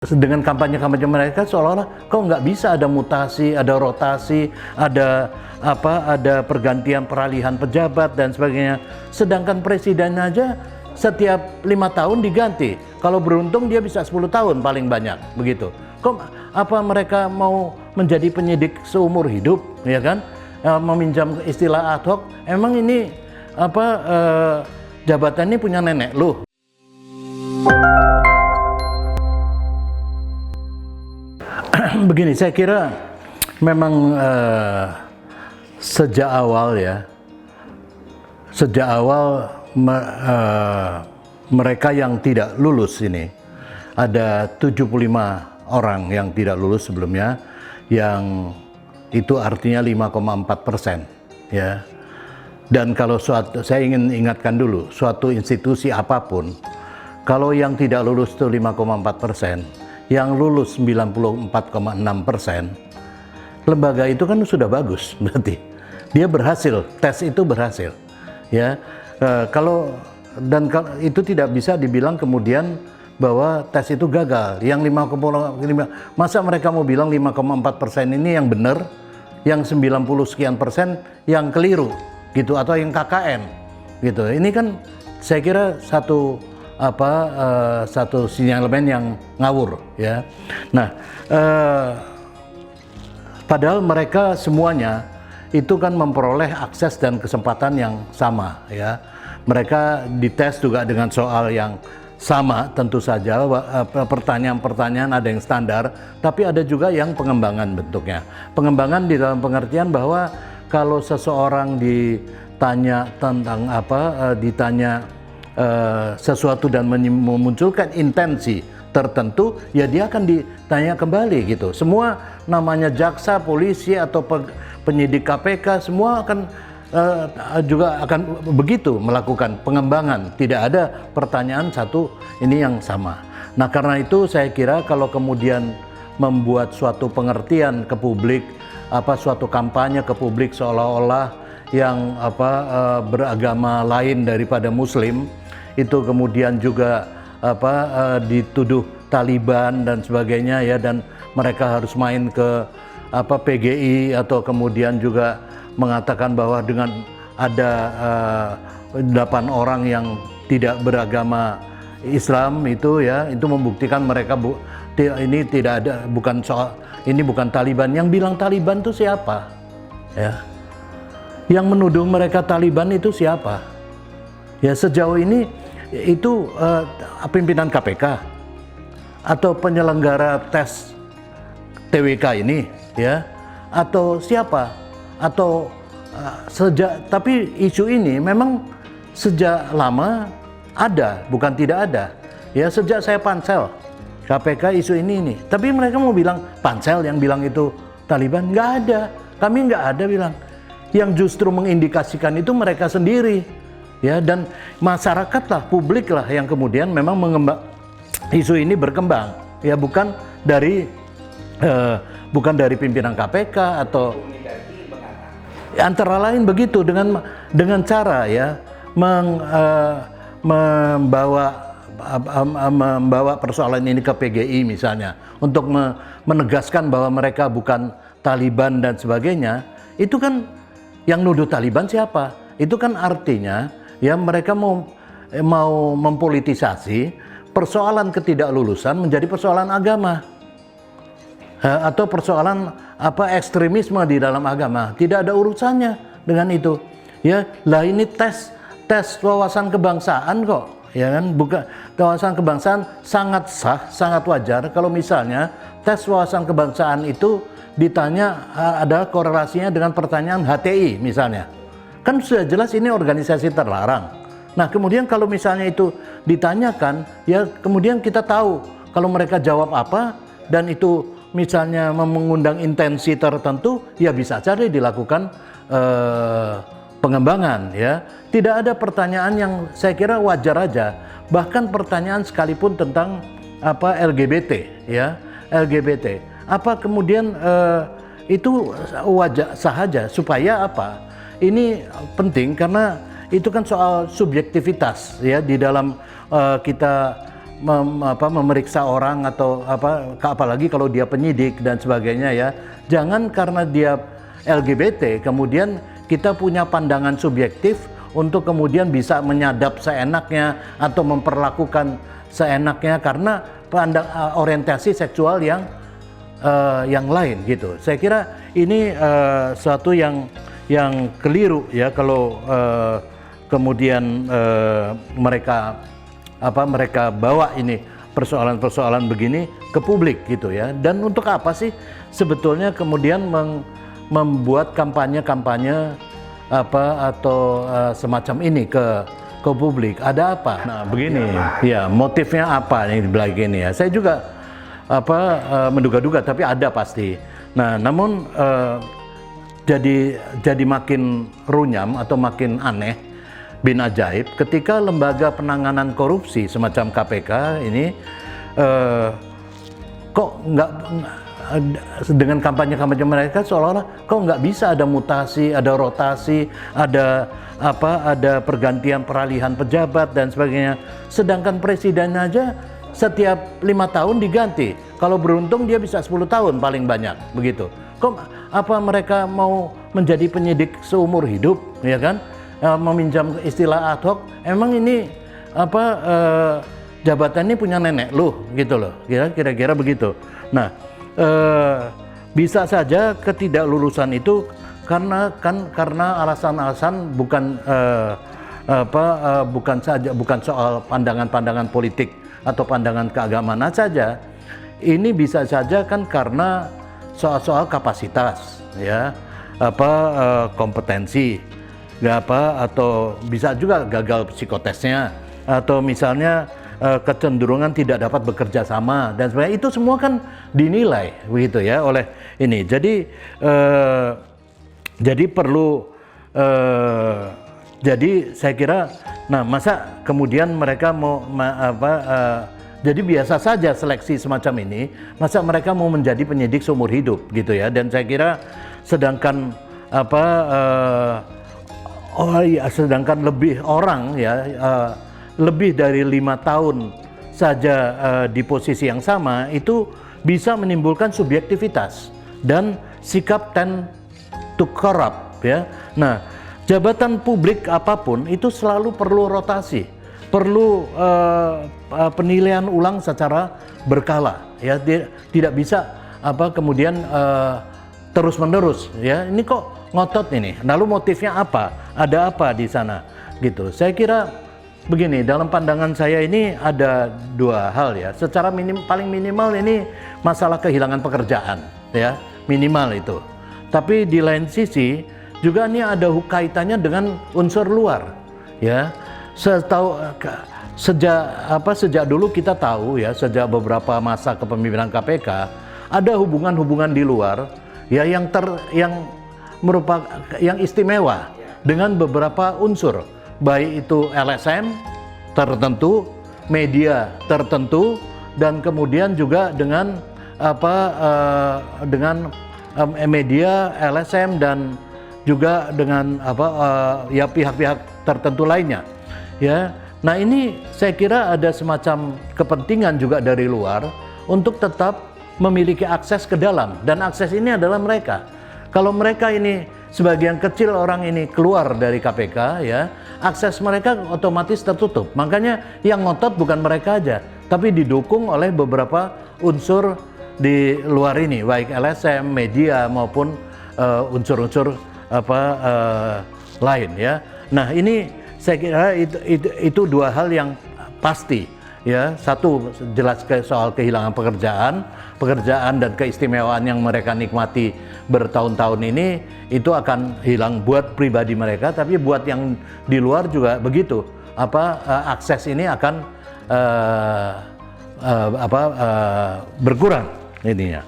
Dengan kampanye-kampanye mereka seolah-olah kok nggak bisa ada mutasi, ada rotasi, ada pergantian peralihan pejabat dan sebagainya. Sedangkan presiden aja setiap 5 tahun diganti. Kalau beruntung dia bisa 10 tahun paling banyak begitu. Kok apa mereka mau menjadi penyidik seumur hidup, ya kan? Meminjam istilah ad hoc. Emang ini jabatan ini punya nenek lu? Begini, saya kira memang sejak awal mereka yang tidak lulus ini, ada 75 orang yang tidak lulus sebelumnya, yang itu artinya 5,4%, ya. Dan kalau saya ingin ingatkan dulu, suatu institusi apapun, kalau yang tidak lulus itu 5,4%, yang lulus 94,6%, lembaga itu kan sudah bagus, berarti dia berhasil, tes itu berhasil, ya. Kalau itu tidak bisa dibilang kemudian bahwa tes itu gagal. Yang 5,5, masa mereka mau bilang 5,4% ini yang benar, yang 90 sekian persen yang keliru, gitu, atau yang KKN, gitu. Ini kan saya kira satu sinyalemen yang ngawur, ya. Nah, padahal mereka semuanya itu kan memperoleh akses dan kesempatan yang sama, ya. Mereka dites juga dengan soal yang sama, tentu saja pertanyaan-pertanyaan ada yang standar, tapi ada juga yang pengembangan bentuknya. Pengembangan di dalam pengertian bahwa kalau seseorang ditanya tentang sesuatu dan memunculkan intensi tertentu, ya dia akan ditanya kembali, gitu. Semua namanya jaksa, polisi atau penyidik KPK semua akan juga akan begitu melakukan pengembangan. Tidak ada pertanyaan satu ini yang sama. Nah, karena itu saya kira kalau kemudian membuat suatu pengertian ke publik, suatu kampanye ke publik seolah-olah yang beragama lain daripada Muslim itu kemudian juga dituduh Taliban dan sebagainya, ya, dan mereka harus main ke PGI, atau kemudian juga mengatakan bahwa dengan ada 8 orang yang tidak beragama Islam itu, ya, itu membuktikan mereka ini tidak ada, bukan soal ini, bukan Taliban. Yang bilang Taliban itu siapa, ya? Yang menuduh mereka Taliban itu siapa? Ya, sejauh ini itu pimpinan KPK atau penyelenggara tes TWK ini, ya, atau siapa? Atau tapi isu ini memang sejak lama ada, bukan tidak ada, ya. Sejak saya pansel KPK isu ini, tapi mereka mau bilang pansel yang bilang itu Taliban, nggak ada, kami nggak ada bilang. Yang justru mengindikasikan itu mereka sendiri, ya, dan masyarakat lah, publik lah yang kemudian memang isu ini berkembang, ya, bukan dari pimpinan KPK atau antara lain begitu, dengan cara, ya, membawa persoalan ini ke PGI misalnya untuk menegaskan bahwa mereka bukan Taliban dan sebagainya. Itu kan yang nuduh Taliban siapa? Itu kan artinya, ya, mereka mau mempolitisasi persoalan ketidaklulusan menjadi persoalan agama, atau persoalan ekstremisme di dalam agama. Tidak ada urusannya dengan itu, ya. Lah, ini tes wawasan kebangsaan kok, ya kan? Bukan wawasan kebangsaan, sangat sah, sangat wajar kalau misalnya tes wawasan kebangsaan itu ditanya ada korelasinya dengan pertanyaan HTI misalnya. Kan sudah jelas ini organisasi terlarang. Nah, kemudian kalau misalnya itu ditanyakan, ya, kemudian kita tahu kalau mereka jawab apa, dan itu misalnya mengundang intensi tertentu, ya bisa saja dilakukan pengembangan, ya. Tidak ada pertanyaan yang saya kira wajar aja. Bahkan pertanyaan sekalipun tentang LGBT, ya, LGBT. Apa kemudian itu wajar saja, supaya ini penting karena itu kan soal subjektivitas, ya, di dalam kita memeriksa orang atau apalagi kalau dia penyidik dan sebagainya ya. Jangan karena dia LGBT kemudian kita punya pandangan subjektif untuk kemudian bisa menyadap seenaknya atau memperlakukan seenaknya karena orientasi seksual yang lain gitu. Saya kira ini suatu yang keliru ya kalau kemudian mereka bawa ini persoalan-persoalan begini ke publik gitu ya. Dan untuk apa sih sebetulnya kemudian membuat kampanye-kampanye atau semacam ini ke publik? Ada apa? Nah, begini ya, motifnya apa nih di belakang ini ya. Saya juga menduga-duga tapi ada pasti. Nah, namun jadi makin runyam atau makin aneh bin ajaib ketika lembaga penanganan korupsi semacam KPK ini kok nggak dengan kampanye-kampanye mereka seolah-olah kok nggak bisa ada mutasi, ada rotasi, ada pergantian peralihan pejabat dan sebagainya. Sedangkan presiden aja setiap 5 tahun diganti. Kalau beruntung dia bisa 10 tahun paling banyak begitu. Kok mereka mau menjadi penyidik seumur hidup ya kan? Meminjam istilah ad hoc, emang ini jabatan ini punya nenek lu gitu loh, kira-kira begitu. Nah, bisa saja ketidaklulusan itu karena alasan-alasan bukan soal pandangan-pandangan politik atau pandangan keagamaan saja. Ini bisa saja kan karena soal-soal kapasitas ya, kompetensi atau bisa juga gagal psikotesnya atau misalnya kecenderungan tidak dapat bekerja sama dan sebagainya. Itu semua kan dinilai begitu ya oleh ini. Jadi perlu jadi saya kira masa kemudian mereka mau jadi biasa saja seleksi semacam ini, masa mereka mau menjadi penyidik seumur hidup gitu ya. Dan saya kira sedangkan sedangkan lebih orang ya lebih dari 5 tahun saja di posisi yang sama itu bisa menimbulkan subjektivitas dan sikap tend to corrupt ya. Nah, jabatan publik apapun itu selalu perlu rotasi, perlu penilaian ulang secara berkala ya. Tidak bisa kemudian terus menerus ya. Ini kok ngotot ini, lalu motifnya apa, ada apa di sana gitu. Saya kira begini, dalam pandangan saya ini ada 2 hal ya. Secara paling minimal ini masalah kehilangan pekerjaan ya, minimal itu. Tapi di lain sisi juga ini ada kaitannya dengan unsur luar ya. Sejak dulu kita tahu ya, sejak beberapa masa kepemimpinan KPK ada hubungan-hubungan di luar ya yang merupakan yang istimewa dengan beberapa unsur, baik itu LSM tertentu, media tertentu, dan kemudian juga dengan media LSM dan juga dengan ya pihak-pihak tertentu lainnya ya. Nah, ini saya kira ada semacam kepentingan juga dari luar untuk tetap memiliki akses ke dalam, dan akses ini adalah mereka. Kalau mereka ini sebagian kecil orang ini keluar dari KPK ya, akses mereka otomatis tertutup. Makanya yang ngotot bukan mereka aja, tapi didukung oleh beberapa unsur di luar ini, baik LSM, media maupun unsur-unsur lain ya. Nah, ini saya kira itu 2 hal yang pasti ya. Satu, jelas soal kehilangan pekerjaan dan keistimewaan yang mereka nikmati bertahun-tahun ini itu akan hilang buat pribadi mereka, tapi buat yang di luar juga begitu. Akses ini akan berkurang ininya.